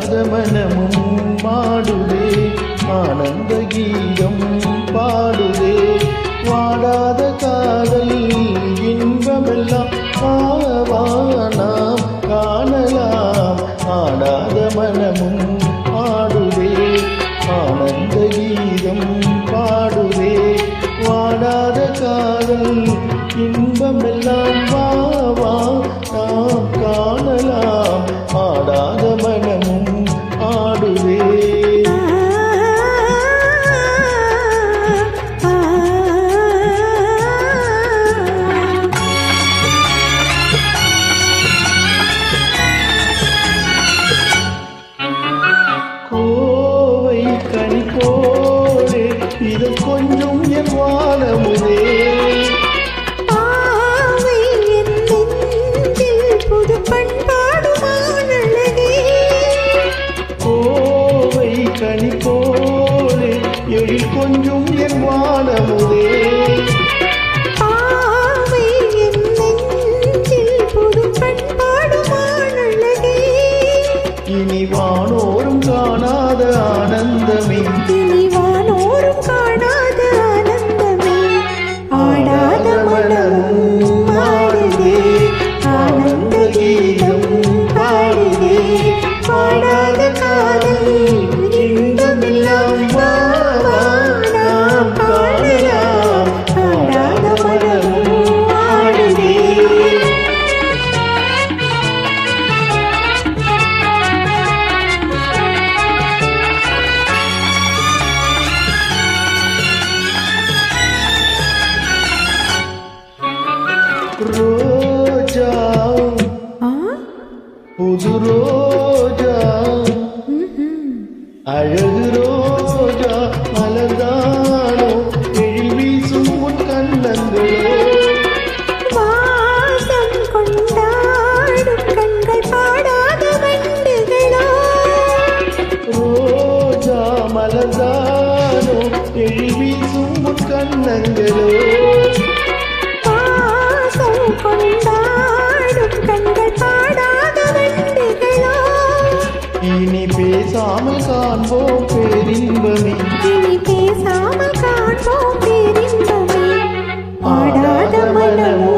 ஆடாத மனமும் மாடுதே ஆனந்த கீதம் பாடுதே வாடாத காதல் இன்பமெல்லாம் நாம் காணலாம் ஆடாத மனமும் ஆடுதே ஆனந்த கீதம் பாடுதே வாடாத காதல் இன்பமெல்லாம் நாம் காணலாம் ஆடாத மனமும் ஆடுதே கோவை கனி போலே இது கொஞ்சம் என் வானமுதே கோவை கனி போலே எழில் கொஞ்சம் என் வானமுதே இனி வானோரும் காணாத ஆனந்தமே ஆடாத மனமும் ஆடுதே ஆனந்த கீதம் பாடுதே பாடாத காதல் இன்பமெல்லாம் நாம் காணலாம் ஆடாத மனமும் ஆடுதே ரோஜா புது ரோஜா அழகு ரோஜா மலர்தானோ எழில் வீசும் உன் கண்ணங்களோ வாசம் கொண்டாடும் கண்கள் பாடாத வண்டுகளோ ரோஜா மலர்தானோ எழில் வீசும் உன் கண்ணங்களோ கொண்டாடும் கண்கள் பாடாத வண்டுகளோ இனி பேசாமல் காண்போம் பேரின்பமே இனி பேசாமல் காண்போம் பேரின்பமே ஆடாத மனமும்